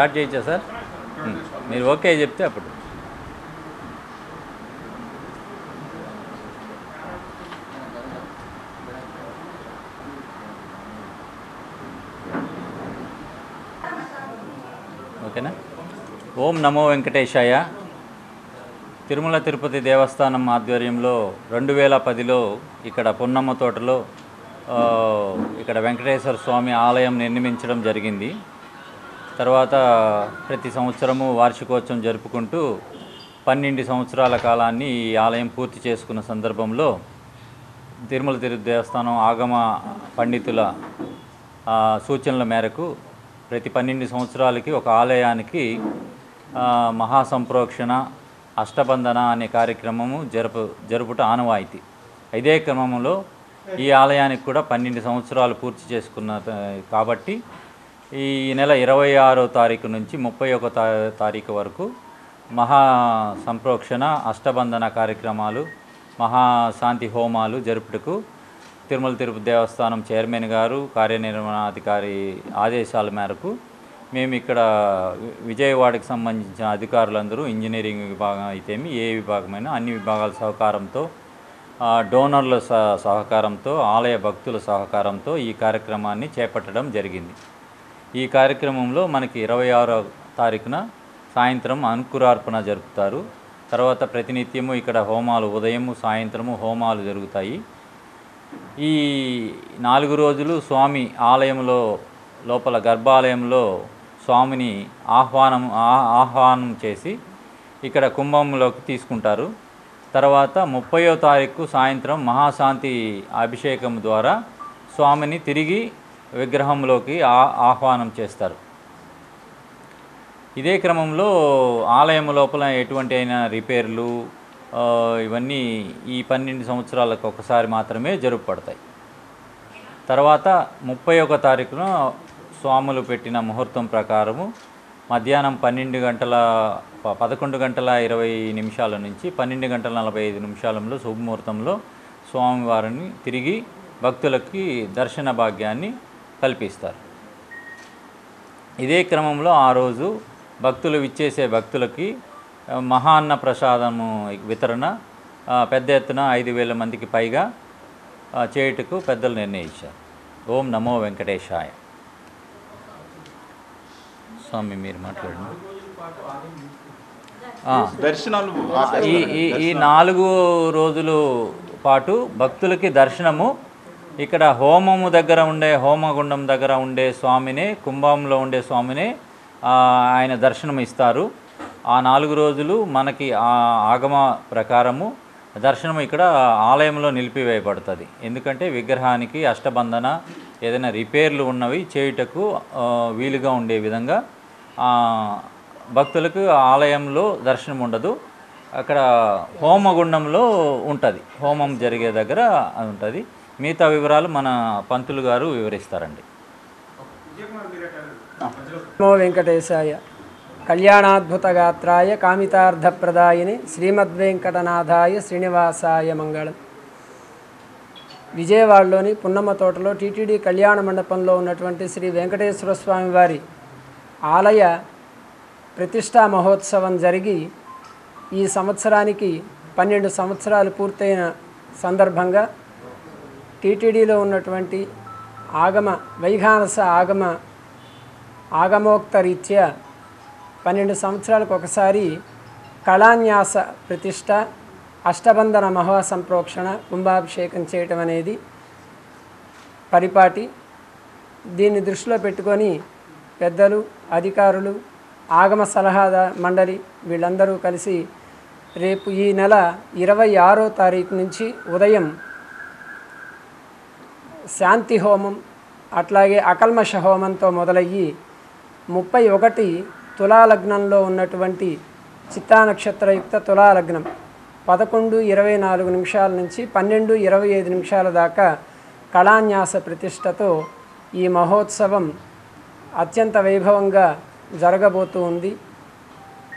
Start చేయొచ్చా sir? మీరు okay చెప్తే అప్పుడు. ఓకేనా? ఓం నమో వెంకటేశాయ. తిరుమల తిరుపతి దేవస్థానం ఆధ్వర్యంలో 2010లో ఇక్కడ పున్నమ్మ తోటలో ఇక్కడ వెంకటేశ్వర స్వామి ఆలయం నిర్మించడం జరిగింది. తర్వాత ప్రతి సంవత్సరము వార్షికోత్సవం జరుపుకుంటూ 12 సంవత్సరాల కాలాన్ని ఈ ఆలయం పూర్తి చేసుకున్న సందర్భంలో తిరుమల తిరుపతి దేవస్థానం ఆగమ పండితుల సూచనల మేరకు ప్రతి 12 సంవత్సరాలకి ఒక ఆలయానికి మహాసంప్రోక్షణ అష్టబంధన అనే కార్యక్రమము జరుపుట ఆనవాయితీ. ఇదే క్రమంలో ఈ ఆలయానికి కూడా 12 సంవత్సరాలు పూర్తి చేసుకున్న కాబట్టి ఈ నెల 26వ తారీఖు నుంచి 31వ తారీఖు వరకు మహా సంప్రోక్షణ అష్టబంధన కార్యక్రమాలు, మహాశాంతి హోమాలు జరుపుటకు తిరుమల తిరుపతి దేవస్థానం చైర్మన్ గారు, కార్యనిర్వహణాధికారి ఆదేశాల మేరకు మేము ఇక్కడ విజయవాడకి సంబంధించిన అధికారులందరూ ఇంజనీరింగ్ విభాగం అయితేమి ఏ విభాగమైనా అన్ని విభాగాల సహకారంతో, డోనర్ల సహకారంతో, ఆలయ భక్తుల సహకారంతో ఈ కార్యక్రమాన్ని చేపట్టడం జరిగింది. ఈ కార్యక్రమంలో మనకి 26వ తారీఖున సాయంత్రం అంకురార్పణ జరుపుతారు. తర్వాత ప్రతినిత్యము ఇక్కడ హోమాలు ఉదయము సాయంత్రము హోమాలు జరుగుతాయి. ఈ 4 రోజులు స్వామి ఆలయంలో లోపల గర్భాలయంలో స్వామిని ఆహ్వానం చేసి ఇక్కడ కుంభంలోకి తీసుకుంటారు. తర్వాత 30వ తారీఖు సాయంత్రం మహాశాంతి అభిషేకం ద్వారా స్వామిని తిరిగి విగ్రహంలోకి ఆహ్వానం చేస్తారు. ఇదే క్రమంలో ఆలయం లోపల ఎటువంటి అయినా రిపేర్లు ఇవన్నీ ఈ 12 సంవత్సరాలకు ఒకసారి మాత్రమే జరుపబడతాయి. తర్వాత 31వ తారీఖున స్వాములు పెట్టిన ముహూర్తం ప్రకారము మధ్యాహ్నం 11 గంటల 20 నిమిషాల నుంచి 12 గంటల 45 నిమిషాలలో శుభముహూర్తంలో స్వామివారిని తిరిగి భక్తులకి దర్శన భాగ్యాన్ని కల్పిస్తారు. ఇదే క్రమంలో ఆ రోజు భక్తులు విచ్చేసే భక్తులకి మహాన్న ప్రసాదము వితరణ పెద్ద ఎత్తున 5,000 మందికి పైగా చేయుటకు పెద్దలు నిర్ణయించారు. ఓం నమో వెంకటేశాయ. స్వామి మీరు మాట్లాడండి. దర్శనాలు ఈ 4 రోజుల పాటు భక్తులకి దర్శనము ఇక్కడ హోమము దగ్గర ఉండే హోమగుండం దగ్గర ఉండే స్వామినే, కుంభంలో ఉండే స్వామినే ఆయన దర్శనం ఇస్తారు. ఆ 4 రోజులు మనకి ఆగమ ప్రకారము దర్శనం ఇక్కడ ఆలయంలో నిలిపివేయబడుతుంది. ఎందుకంటే విగ్రహానికి అష్టబంధన ఏదైనా రిపేర్లు ఉన్నవి చేయుటకు వీలుగా ఉండే విధంగా భక్తులకు ఆలయంలో దర్శనం ఉండదు. అక్కడ హోమగుండంలో ఉంటుంది, హోమం జరిగే దగ్గర ఉంటుంది. మిగతా వివరాలు మన పంతులు గారు వివరిస్తారండి. నమో వెంకటేశాయ. కళ్యాణాద్భుతగాత్రాయ కామితార్థప్రదాయిని శ్రీమద్వేంకటనాథాయ శ్రీనివాసాయ మంగళం. విజయవాడలోని పున్నమ్మ తోటలో టీటీడీ కళ్యాణ మండపంలో ఉన్నటువంటి శ్రీ వెంకటేశ్వర స్వామి వారి ఆలయ ప్రతిష్టా మహోత్సవం జరిగి ఈ సంవత్సరానికి 12 సంవత్సరాలు పూర్తయిన సందర్భంగా టీటీడీలో ఉన్నటువంటి వైఖానస ఆగమోక్త రీత్యా 12 సంవత్సరాలకు ఒకసారి కళాన్యాస ప్రతిష్ట, అష్టబంధన మహాసంప్రోక్షణ, కుంభాభిషేకం చేయటం అనేది పరిపాటి. దీన్ని దృష్టిలో పెట్టుకొని పెద్దలు, అధికారులు, ఆగమ సలహా మండలి వీళ్ళందరూ కలిసి రేపు ఈ నెల 26వ తారీఖు నుంచి ఉదయం శాంతి హోమం అట్లాగే అకల్మష హోమంతో మొదలయ్యి 31 తులాలగ్నంలో ఉన్నటువంటి చిత్తా నక్షత్రయుక్త తులాలగ్నం 11:24 నిమిషాల నుంచి 12:25 నిమిషాల దాకా కళాన్యాస ప్రతిష్టతో ఈ మహోత్సవం అత్యంత వైభవంగా జరగబోతూ ఉంది.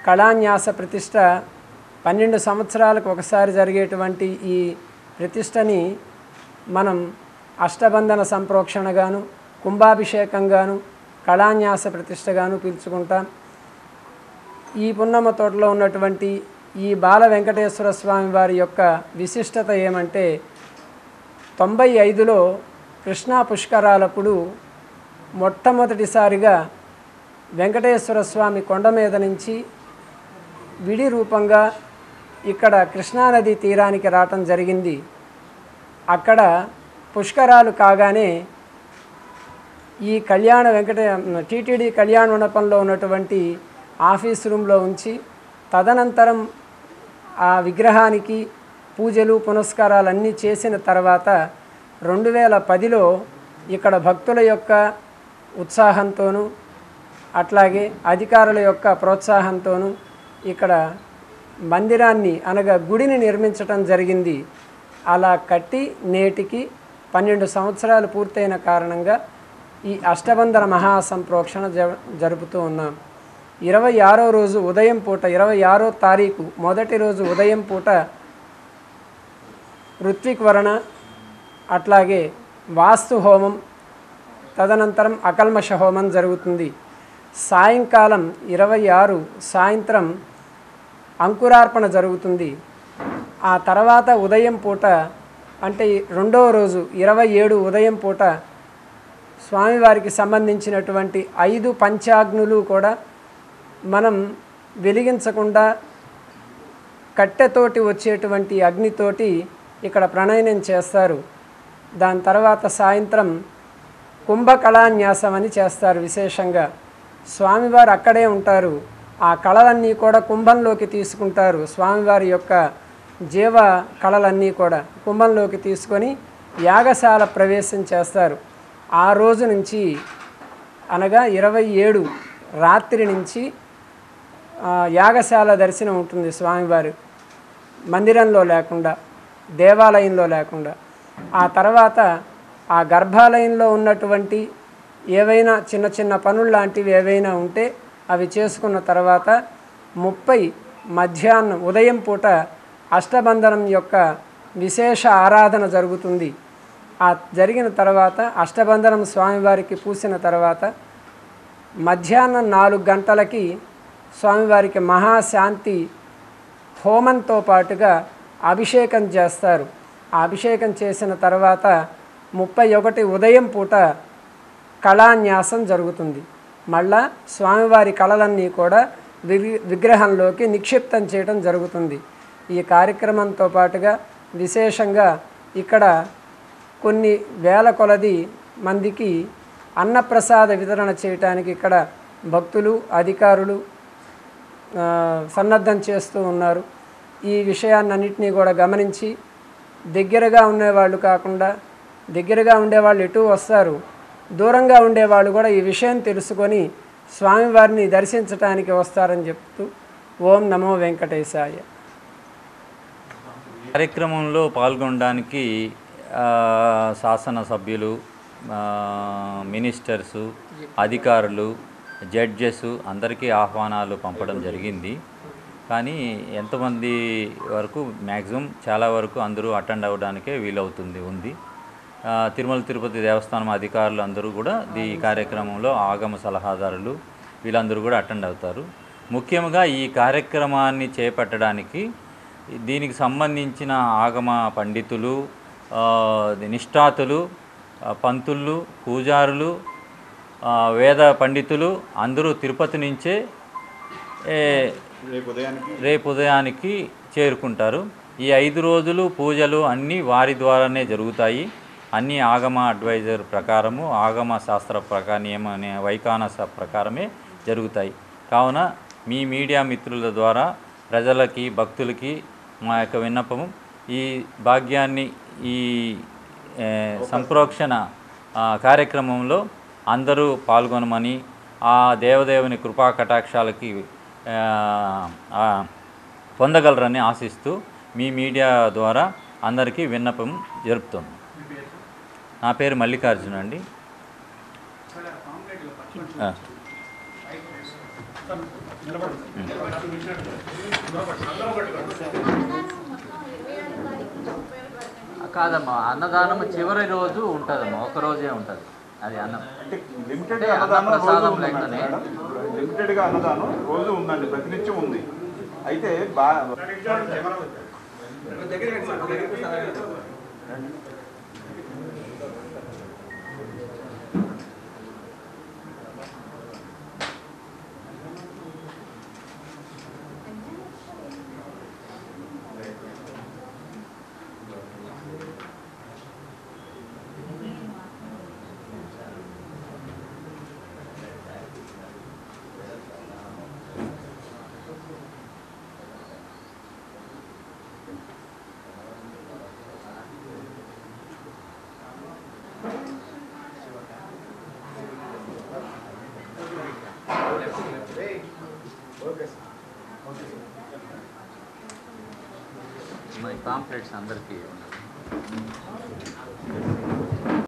కళాన్యాస ప్రతిష్ట 12 సంవత్సరాలకు ఒకసారి జరిగేటువంటి ఈ ప్రతిష్టని మనం అష్టబంధన సంప్రోక్షణగాను, కుంభాభిషేకంగాను, కళాన్యాస ప్రతిష్టగాను పిలుచుకుంటాం. ఈ పున్నమ్మ తోటలో ఉన్నటువంటి ఈ బాల వెంకటేశ్వర స్వామి వారి యొక్క విశిష్టత ఏమంటే 95లో కృష్ణా పుష్కరాలప్పుడు మొట్టమొదటిసారిగా వెంకటేశ్వర స్వామి కొండ మీద నుంచి విడి రూపంగా ఇక్కడ కృష్ణానది తీరానికి రావటం జరిగింది. అక్కడ పుష్కరాలు కాగానే ఈ టీటీడీ కళ్యాణ మండపంలో ఉన్నటువంటి ఆఫీస్ రూమ్లో ఉంచి తదనంతరం ఆ విగ్రహానికి పూజలు పునస్కారాలన్నీ చేసిన తర్వాత 2010లో ఇక్కడ భక్తుల యొక్క ఉత్సాహంతోనూ అట్లాగే అధికారుల యొక్క ప్రోత్సాహంతోనూ ఇక్కడ మందిరాన్ని అనగా గుడిని నిర్మించటం జరిగింది. అలా కట్టి నేటికి 12 సంవత్సరాలు పూర్తయిన కారణంగా ఈ అష్టబంధన మహాసంప్రోక్షణ జరుపుతూ ఉన్నాం. 26వ రోజు ఉదయం పూట 26వ తారీఖు మొదటి రోజు ఉదయం పూట ఋత్విక్వరణ అట్లాగే వాస్తు హోమం తదనంతరం అకల్మష హోమం జరుగుతుంది. సాయంకాలం 26 సాయంత్రం అంకురార్పణ జరుగుతుంది. ఆ తర్వాత ఉదయం పూట అంటే రెండవ రోజు 27 ఉదయం పూట స్వామివారికి సంబంధించినటువంటి 5 పంచాగ్నులు కూడా మనం వెలిగించకుండా కట్టెతోటి వచ్చేటువంటి అగ్నితోటి ఇక్కడ ప్రణయనం చేస్తారు. దాని తర్వాత సాయంత్రం కుంభకళాన్యాసం అని చేస్తారు. విశేషంగా స్వామివారు అక్కడే ఉంటారు. ఆ కళలన్నీ కూడా కుంభంలోకి తీసుకుంటారు. స్వామివారి యొక్క జీవ కళలన్నీ కూడా కుంభంలోకి తీసుకొని యాగశాల ప్రవేశం చేస్తారు. ఆ రోజు నుంచి అనగా 27 రాత్రి నుంచి యాగశాల దర్శనం ఉంటుంది. స్వామివారి మందిరంలో లేకుండా దేవాలయంలో లేకుండా. ఆ తర్వాత ఆ గర్భాలయంలో ఉన్నటువంటి ఏవైనా చిన్న చిన్న పనులు లాంటివి ఏవైనా ఉంటే అవి చేసుకున్న తర్వాత 30 మధ్యాహ్నం ఉదయం పూట అష్టబంధనం యొక్క విశేష ఆరాధన జరుగుతుంది. ఆ జరిగిన తర్వాత అష్టబంధనం స్వామివారికి పూసిన తర్వాత మధ్యాహ్నం 4 గంటలకి స్వామివారికి మహాశాంతి హోమంతో పాటుగా అభిషేకం చేస్తారు. ఆ అభిషేకం చేసిన తర్వాత 31 ఉదయం పూట కళాన్యాసం జరుగుతుంది. మళ్ళా స్వామివారి కళలన్నీ కూడా విగ్రహంలోకి నిక్షిప్తం చేయడం జరుగుతుంది. ఈ కార్యక్రమంతో పాటుగా విశేషంగా ఇక్కడ కొన్ని వేల కొలది మందికి అన్నప్రసాద వితరణ చేయడానికి ఇక్కడ భక్తులు అధికారులు సన్నద్ధం చేస్తూ ఉన్నారు. ఈ విషయాన్నన్నింటినీ కూడా గమనించి దగ్గరగా ఉండేవాళ్ళు కాకుండా దగ్గరగా ఉండేవాళ్ళు ఎటు వస్తారు, దూరంగా ఉండేవాళ్ళు కూడా ఈ విషయం తెలుసుకొని స్వామివారిని దర్శించడానికి వస్తారని చెప్తూ ఓం నమో వెంకటేశాయ. కార్యక్రమంలో పాల్గొనడానికి శాసనసభ్యులు, మినిస్టర్సు, అధికారులు, జడ్జెస్ అందరికీ ఆహ్వానాలు పంపడం జరిగింది. కానీ ఎంతమంది వరకు మ్యాక్సిమం చాలా వరకు అందరూ అటెండ్ అవ్వడానికే ఉంది. తిరుమల తిరుపతి దేవస్థానం అధికారులు అందరూ కూడా ఈ కార్యక్రమంలో ఆగమ సలహాదారులు వీళ్ళందరూ కూడా అటెండ్ అవుతారు. ముఖ్యంగా ఈ కార్యక్రమాన్ని చేపట్టడానికి దీనికి సంబంధించిన ఆగమ పండితులు, నిష్ఠాతులు, పంతులు, పూజారులు, వేద పండితులు అందరూ తిరుపతి నుంచే రేపు ఉదయానికి చేరుకుంటారు. ఈ 5 రోజులు పూజలు అన్నీ వారి ద్వారానే జరుగుతాయి. అన్నీ ఆగమ అడ్వైజర్ ప్రకారము ఆగమ శాస్త్ర నియమ వైఖానస ప్రకారమే జరుగుతాయి. కావున మీ మీడియా మిత్రుల ద్వారా ప్రజలకి భక్తులకి మా యొక్క విన్నపము, ఈ భాగ్యాన్ని ఈ సంప్రోక్షణ కార్యక్రమంలో అందరూ పాల్గొనమని, ఆ దేవదేవుని కృపా కటాక్షాలకి పొందగలరని ఆశిస్తూ మీ మీడియా ద్వారా అందరికీ విన్నపం జరుపుతుంది. నా పేరు మల్లికార్జున అండి. కాదమ్మా, అన్నదానం చివరి రోజు ఉంటుందమ్మా, ఒక రోజే ఉంటుంది. అది అన్నం అంటే లిమిటెడ్ అన్నదానం రోజు ఉందండి మేడం. లిమిటెడ్గా అన్నదానం రోజు ఉందండి, ప్రతినిత్యం ఉంది. అయితే పాంప్లెట్స్ అందరికీ